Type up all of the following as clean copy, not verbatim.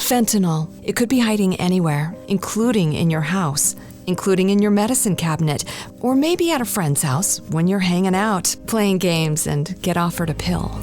Fentanyl. It could be hiding anywhere, including in your house, including in your medicine cabinet, or maybe at a friend's house when you're hanging out, playing games, and get offered a pill.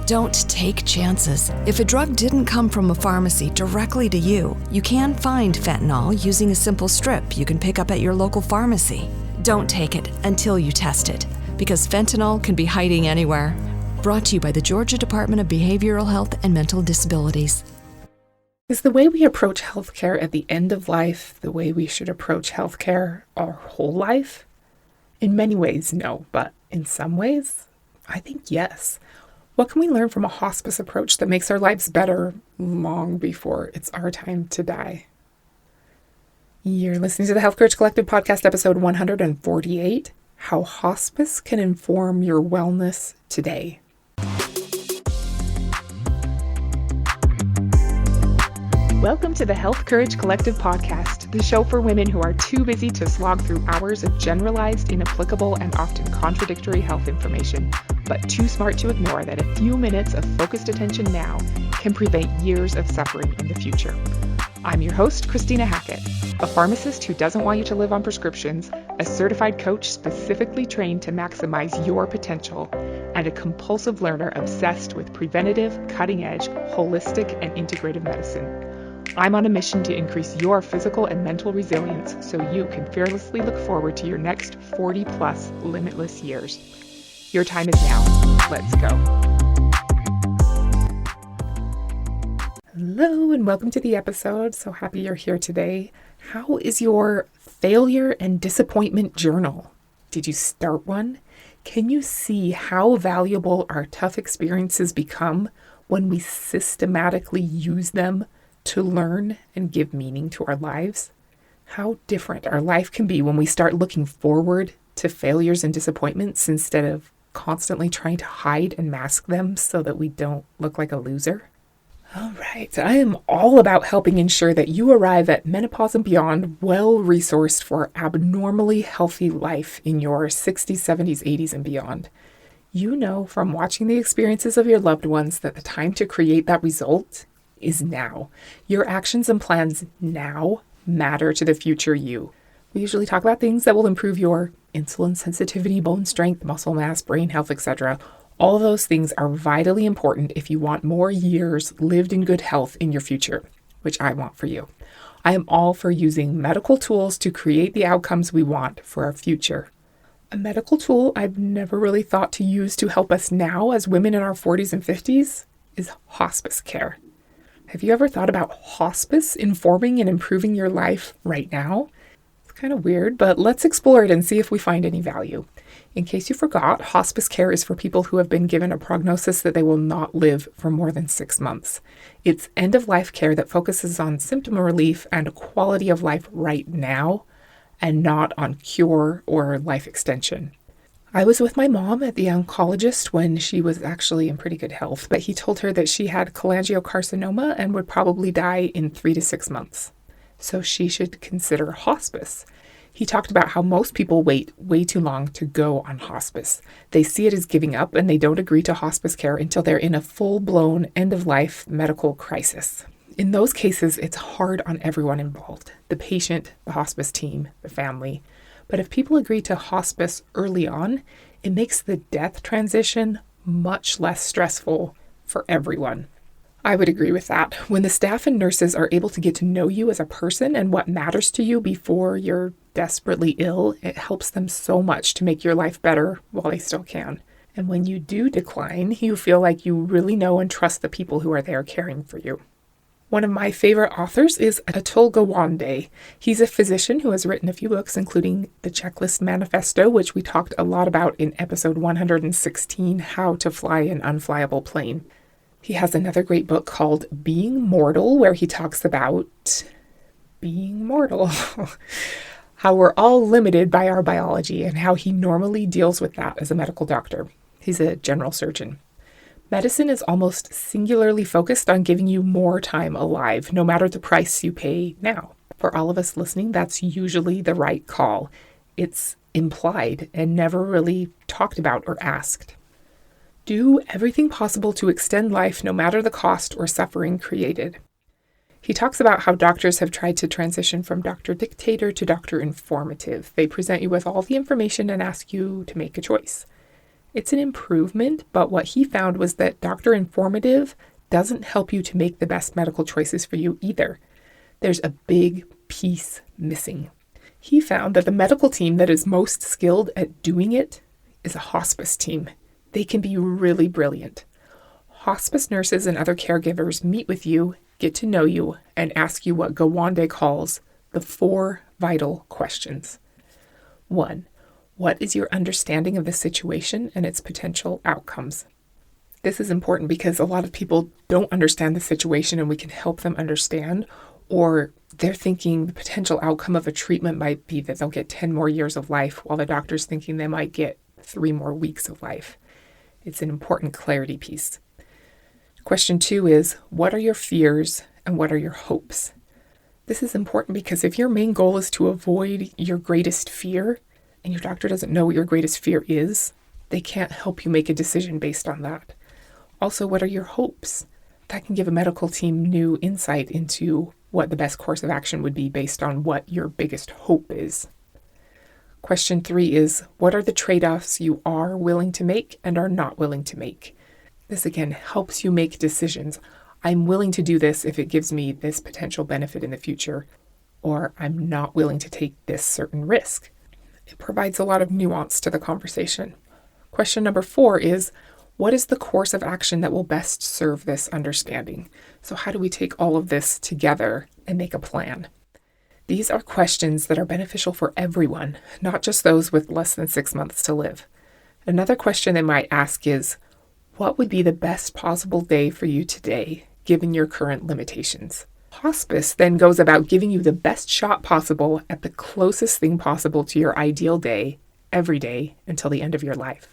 Don't take chances. If a drug didn't come from a pharmacy directly to you, you can find fentanyl using a simple strip you can pick up at your local pharmacy. Don't take it until you test it, because fentanyl can be hiding anywhere. Brought to you by the Georgia Department of Behavioral Health and Mental Disabilities. Is the way we approach healthcare at the end of life the way we should approach healthcare our whole life? In many ways, no, but in some ways, I think yes. What can we learn from a hospice approach that makes our lives better long before it's our time to die? You're listening to the Health Courage Collective podcast, episode 148, How Hospice Can Inform Your Wellness Today. Welcome to the Health Courage Collective podcast, the show for women who are too busy to slog through hours of generalized, inapplicable, and often contradictory health information, but too smart to ignore that a few minutes of focused attention now can prevent years of suffering in the future. I'm your host, Christina Hackett, a pharmacist who doesn't want you to live on prescriptions, a certified coach specifically trained to maximize your potential, and a compulsive learner obsessed with preventative, cutting-edge, holistic, and integrative medicine. I'm on a mission to increase your physical and mental resilience so you can fearlessly look forward to your next 40-plus limitless years. Your time is now. Let's go. Hello and welcome to the episode. So happy you're here today. How is your failure and disappointment journal? Did you start one? Can you see how valuable our tough experiences become when we systematically use them to learn and give meaning to our lives? How different our life can be when we start looking forward to failures and disappointments instead of constantly trying to hide and mask them so that we don't look like a loser. All right, I am all about helping ensure that you arrive at menopause and beyond well-resourced for abnormally healthy life in your 60s, 70s, 80s, and beyond. You know from watching the experiences of your loved ones that the time to create that result is now. Your actions and plans now matter to the future you. We usually talk about things that will improve your insulin sensitivity, bone strength, muscle mass, brain health, etc. All those things are vitally important if you want more years lived in good health in your future, which I want for you. I am all for using medical tools to create the outcomes we want for our future. A medical tool I've never really thought to use to help us now as women in our 40s and 50s is hospice care. Have you ever thought about hospice informing and improving your life right now? It's kind of weird, but let's explore it and see if we find any value. In case you forgot, hospice care is for people who have been given a prognosis that they will not live for more than 6 months. It's end-of-life care that focuses on symptom relief and quality of life right now, and not on cure or life extension. I was with my mom at the oncologist when she was actually in pretty good health, but he told her that she had cholangiocarcinoma and would probably die in 3 to 6 months. So she should consider hospice. He talked about how most people wait way too long to go on hospice. They see it as giving up and they don't agree to hospice care until they're in a full-blown end-of-life medical crisis. In those cases, it's hard on everyone involved, the patient, the hospice team, the family. But if people agree to hospice early on, it makes the death transition much less stressful for everyone. I would agree with that. When the staff and nurses are able to get to know you as a person and what matters to you before you're desperately ill, it helps them so much to make your life better while they still can. And when you do decline, you feel like you really know and trust the people who are there caring for you. One of my favorite authors is Atul Gawande. He's a physician who has written a few books, including The Checklist Manifesto, which we talked a lot about in episode 116, How to Fly an Unflyable Plane. He has another great book called Being Mortal, where he talks about being mortal, how we're all limited by our biology, and how he normally deals with that as a medical doctor. He's a general surgeon. Medicine is almost singularly focused on giving you more time alive, no matter the price you pay now. For all of us listening, that's usually the right call. It's implied and never really talked about or asked. Do everything possible to extend life no matter the cost or suffering created. He talks about how doctors have tried to transition from doctor dictator to doctor informative. They present you with all the information and ask you to make a choice. It's an improvement, but what he found was that doctor informative doesn't help you to make the best medical choices for you either. There's a big piece missing. He found that the medical team that is most skilled at doing it is a hospice team. They can be really brilliant. Hospice nurses and other caregivers meet with you, get to know you, and ask you what Gawande calls the 4 vital questions. 1. What is your understanding of the situation and its potential outcomes? This is important because a lot of people don't understand the situation and we can help them understand, or they're thinking the potential outcome of a treatment might be that they'll get 10 more years of life while the doctor's thinking they might get 3 more weeks of life. It's an important clarity piece. Question 2 is, what are your fears and what are your hopes? This is important because if your main goal is to avoid your greatest fear and your doctor doesn't know what your greatest fear is, they can't help you make a decision based on that. Also, what are your hopes? That can give a medical team new insight into what the best course of action would be based on what your biggest hope is. Question 3 is, what are the trade-offs you are willing to make and are not willing to make? This again helps you make decisions. I'm willing to do this if it gives me this potential benefit in the future, or I'm not willing to take this certain risk. It provides a lot of nuance to the conversation. Question number 4 is, what is the course of action that will best serve this understanding? So how do we take all of this together and make a plan? These are questions that are beneficial for everyone, not just those with less than 6 months to live. Another question they might ask is, what would be the best possible day for you today, given your current limitations? Hospice then goes about giving you the best shot possible at the closest thing possible to your ideal day, every day, until the end of your life.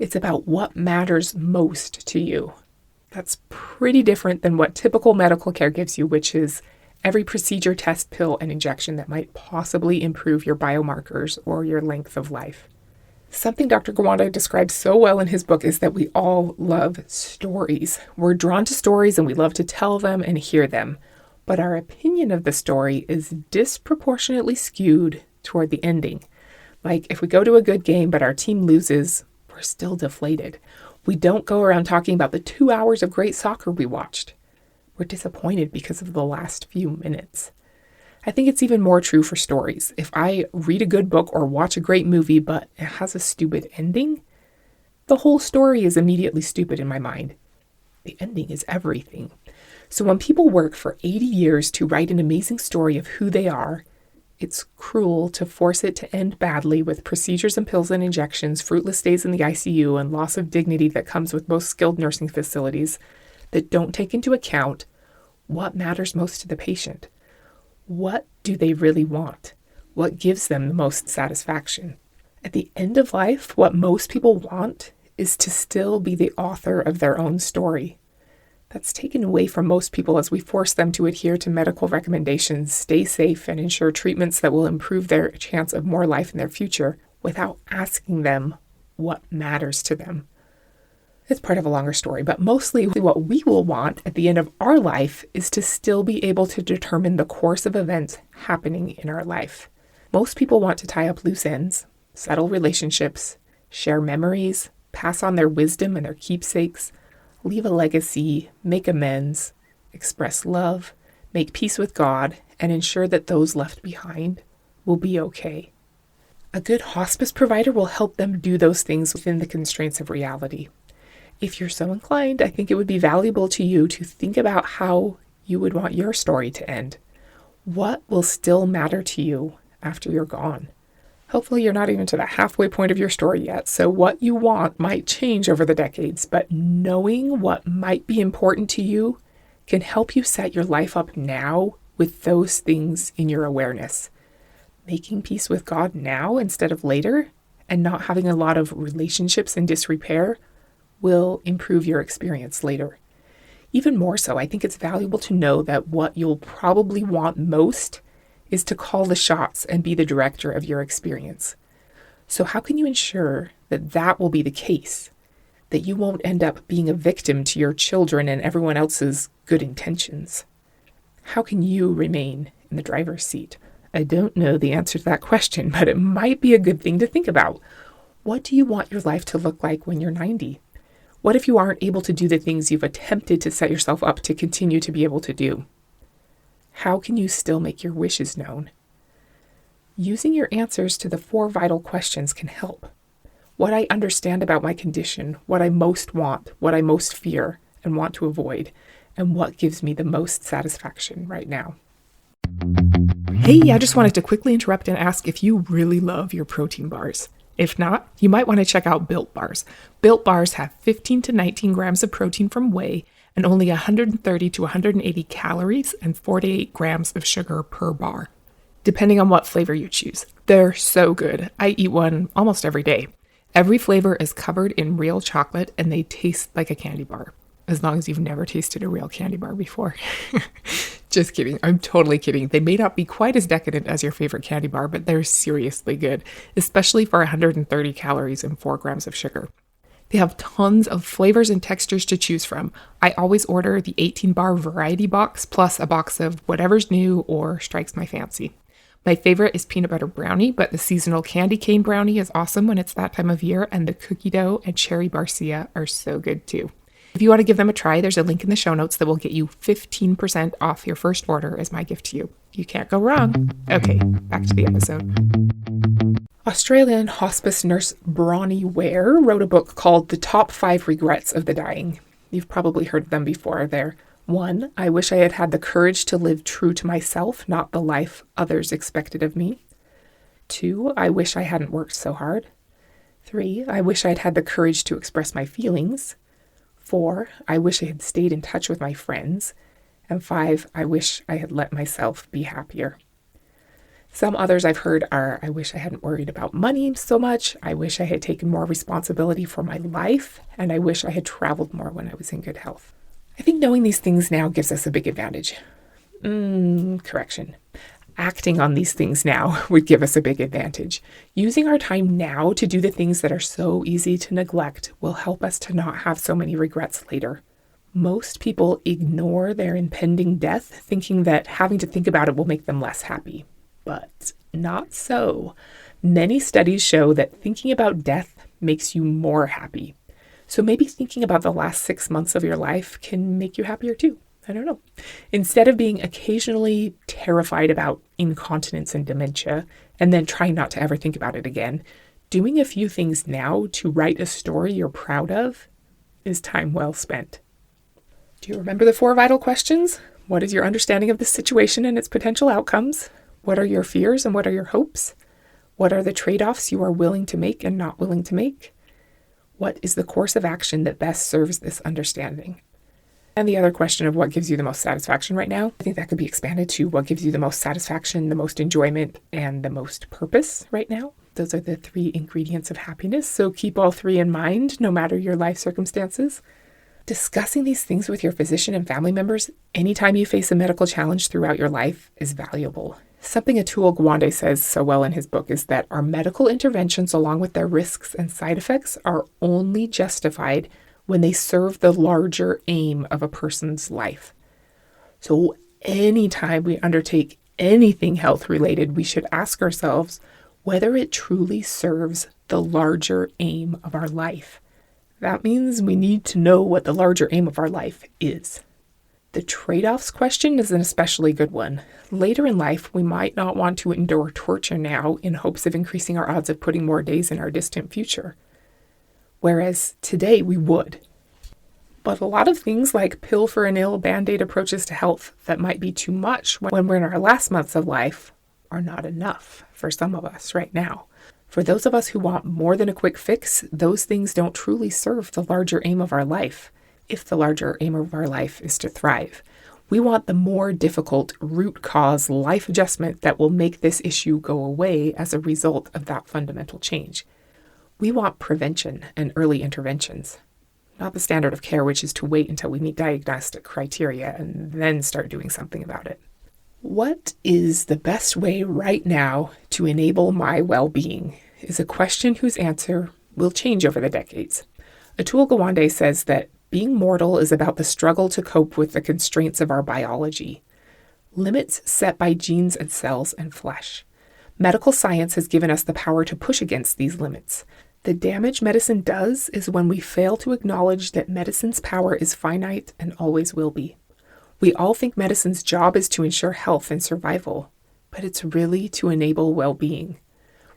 It's about what matters most to you. That's pretty different than what typical medical care gives you, which is every procedure, test, pill, and injection that might possibly improve your biomarkers or your length of life. Something Dr. Gawande describes so well in his book is that we all love stories. We're drawn to stories and we love to tell them and hear them. But our opinion of the story is disproportionately skewed toward the ending. Like if we go to a good game but our team loses, we're still deflated. We don't go around talking about the 2 hours of great soccer we watched. We're disappointed because of the last few minutes. I think it's even more true for stories. If I read a good book or watch a great movie, but it has a stupid ending, the whole story is immediately stupid in my mind. The ending is everything. So when people work for 80 years to write an amazing story of who they are, it's cruel to force it to end badly with procedures and pills and injections, fruitless days in the ICU, and loss of dignity that comes with most skilled nursing facilities that don't take into account what matters most to the patient. What do they really want? What gives them the most satisfaction? At the end of life, what most people want is to still be the author of their own story. That's taken away from most people as we force them to adhere to medical recommendations, stay safe, and ensure treatments that will improve their chance of more life in their future without asking them what matters to them. It's part of a longer story, but mostly what we will want at the end of our life is to still be able to determine the course of events happening in our life. Most people want to tie up loose ends, settle relationships, share memories, pass on their wisdom and their keepsakes, leave a legacy, make amends, express love, make peace with God, and ensure that those left behind will be okay. A good hospice provider will help them do those things within the constraints of reality. If you're so inclined, I think it would be valuable to you to think about how you would want your story to end. What will still matter to you after you're gone? Hopefully you're not even to the halfway point of your story yet, so what you want might change over the decades, but knowing what might be important to you can help you set your life up now with those things in your awareness. Making peace with God now instead of later, and not having a lot of relationships in disrepair will improve your experience later. Even more so, I think it's valuable to know that what you'll probably want most is to call the shots and be the director of your experience. So how can you ensure that that will be the case? That you won't end up being a victim to your children and everyone else's good intentions? How can you remain in the driver's seat? I don't know the answer to that question, but it might be a good thing to think about. What do you want your life to look like when you're 90? What if you aren't able to do the things you've attempted to set yourself up to continue to be able to do? How can you still make your wishes known? Using your answers to the 4 vital questions can help. What I understand about my condition, what I most want, what I most fear and want to avoid, and what gives me the most satisfaction right now. Hey, I just wanted to quickly interrupt and ask if you really love your protein bars. If not, you might want to check out Built Bars. Built Bars have 15 to 19 grams of protein from whey and only 130 to 180 calories and 4 to 8 grams of sugar per bar, depending on what flavor you choose. They're so good. I eat one almost every day. Every flavor is covered in real chocolate and they taste like a candy bar, as long as you've never tasted a real candy bar before. Just kidding. I'm totally kidding. They may not be quite as decadent as your favorite candy bar, but they're seriously good, especially for 130 calories and 4 grams of sugar. They have tons of flavors and textures to choose from. I always order the 18-bar variety box plus a box of whatever's new or strikes my fancy. My favorite is peanut butter brownie, but the seasonal candy cane brownie is awesome when it's that time of year, and the cookie dough and cherry barcia are so good too. If you want to give them a try, there's a link in the show notes that will get you 15% off your first order as my gift to you. You can't go wrong. Okay, back to the episode. Australian hospice nurse Bronnie Ware wrote a book called The Top 5 Regrets of the Dying. You've probably heard of them before. They're 1, I wish I had had the courage to live true to myself, not the life others expected of me. 2, I wish I hadn't worked so hard. 3, I wish I'd had the courage to express my feelings. 4, I wish I had stayed in touch with my friends. And 5, I wish I had let myself be happier. Some others I've heard are, I wish I hadn't worried about money so much. I wish I had taken more responsibility for my life. And I wish I had traveled more when I was in good health. I think knowing these things now gives us a big advantage. Correction. Acting on these things now would give us a big advantage. Using our time now to do the things that are so easy to neglect will help us to not have so many regrets later. Most people ignore their impending death, thinking that having to think about it will make them less happy. But not so. Many studies show that thinking about death makes you more happy. So maybe thinking about the last 6 months of your life can make you happier too. I don't know. Instead of being occasionally terrified about incontinence and dementia, and then trying not to ever think about it again, doing a few things now to write a story you're proud of is time well spent. Do you remember the 4 vital questions? What is your understanding of the situation and its potential outcomes? What are your fears and what are your hopes? What are the trade-offs you are willing to make and not willing to make? What is the course of action that best serves this understanding? And the other question of what gives you the most satisfaction right now, I think that could be expanded to what gives you the most satisfaction, the most enjoyment, and the most purpose right now. Those are the 3 ingredients of happiness, so keep all 3 in mind, no matter your life circumstances. Discussing these things with your physician and family members anytime you face a medical challenge throughout your life is valuable. Something Atul Gawande says so well in his book is that our medical interventions, along with their risks and side effects, are only justified when they serve the larger aim of a person's life. So anytime we undertake anything health-related, we should ask ourselves whether it truly serves the larger aim of our life. That means we need to know what the larger aim of our life is. The trade-offs question is an especially good one. Later in life, we might not want to endure torture now in hopes of increasing our odds of putting more days in our distant future. Whereas today we would. But a lot of things like pill for an ill Band-Aid approaches to health that might be too much when we're in our last months of life are not enough for some of us right now. For those of us who want more than a quick fix, those things don't truly serve the larger aim of our life, if the larger aim of our life is to thrive. We want the more difficult root cause life adjustment that will make this issue go away as a result of that fundamental change. We want prevention and early interventions, not the standard of care, which is to wait until we meet diagnostic criteria and then start doing something about it. What is the best way right now to enable my well-being is a question whose answer will change over the decades. Atul Gawande says that being mortal is about the struggle to cope with the constraints of our biology. limits set by genes and cells and flesh. Medical science has given us the power to push against these limits. The damage medicine does is when we fail to acknowledge that medicine's power is finite and always will be. We all think medicine's job is to ensure health and survival, but it's really to enable well-being.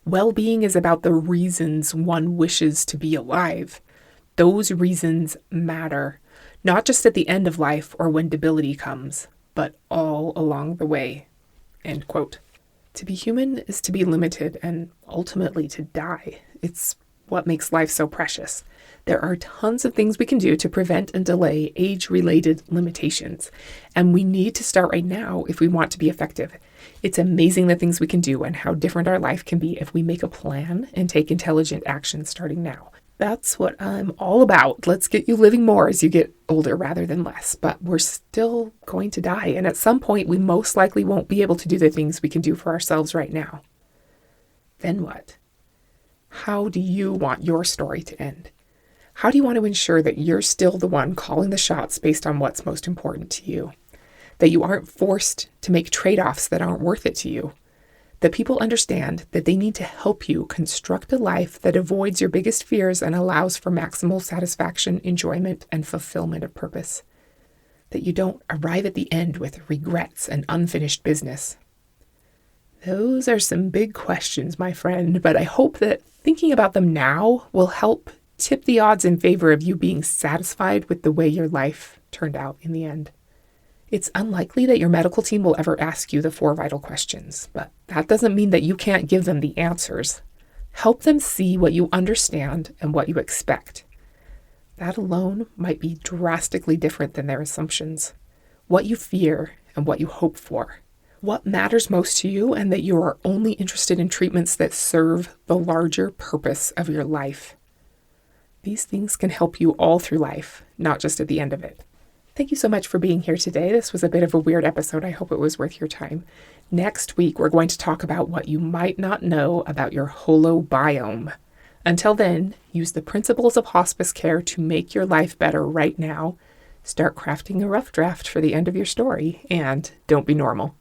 Well-being is about the reasons one wishes to be alive. Those reasons matter, not just at the end of life or when debility comes, but all along the way." End quote. To be human is to be limited and ultimately to die. It's what makes life so precious. There are tons of things we can do to prevent and delay age-related limitations, and we need to start right now if we want to be effective. It's amazing the things we can do and how different our life can be if we make a plan and take intelligent action starting now. That's what I'm all about. Let's get you living more as you get older rather than less. But we're still going to die, and at some point we most likely won't be able to do the things we can do for ourselves right now. Then what? How do you want your story to end? How do you want to ensure that you're still the one calling the shots based on what's most important to you? That you aren't forced to make trade-offs that aren't worth it to you? That people understand that they need to help you construct a life that avoids your biggest fears and allows for maximal satisfaction, enjoyment, and fulfillment of purpose? That you don't arrive at the end with regrets and unfinished business? Those are some big questions, my friend, but I hope that thinking about them now will help tip the odds in favor of you being satisfied with the way your life turned out in the end. It's unlikely that your medical team will ever ask you the 4 vital questions, but that doesn't mean that you can't give them the answers. Help them see what you understand and what you expect. That alone might be drastically different than their assumptions. What you fear and what you hope for. What matters most to you, and that you are only interested in treatments that serve the larger purpose of your life. These things can help you all through life, not just at the end of it. Thank you so much for being here today. This was a bit of a weird episode. I hope it was worth your time. Next week, we're going to talk about what you might not know about your holobiome. Until then, use the principles of hospice care to make your life better right now. Start crafting a rough draft for the end of your story, and don't be normal.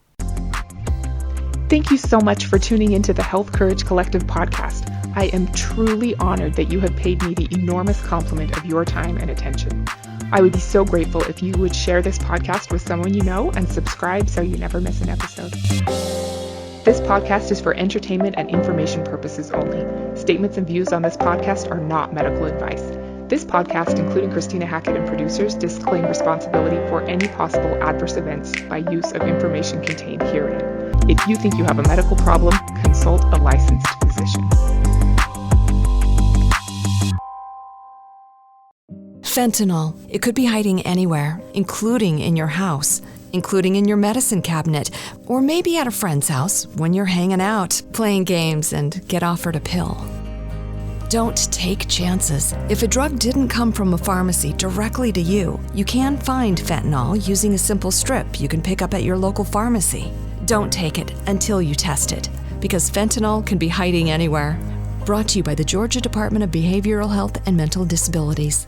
Thank you so much for tuning into the Health Courage Collective podcast. I am truly honored that you have paid me the enormous compliment of your time and attention. I would be so grateful if you would share this podcast with someone you know and subscribe so you never miss an episode. This podcast is for entertainment and information purposes only. Statements and views on this podcast are not medical advice. This podcast, including Christina Hackett and producers, disclaim responsibility for any possible adverse events by use of information contained herein. If you think you have a medical problem, consult a licensed physician. Fentanyl. It could be hiding anywhere, including in your house, including in your medicine cabinet, or maybe at a friend's house when you're hanging out, playing games, and get offered a pill. Don't take chances. If a drug didn't come from a pharmacy directly to you, you can find fentanyl using a simple strip you can pick up at your local pharmacy. Don't take it until you test it, because fentanyl can be hiding anywhere. Brought to you by the Georgia Department of Behavioral Health and Mental Disabilities.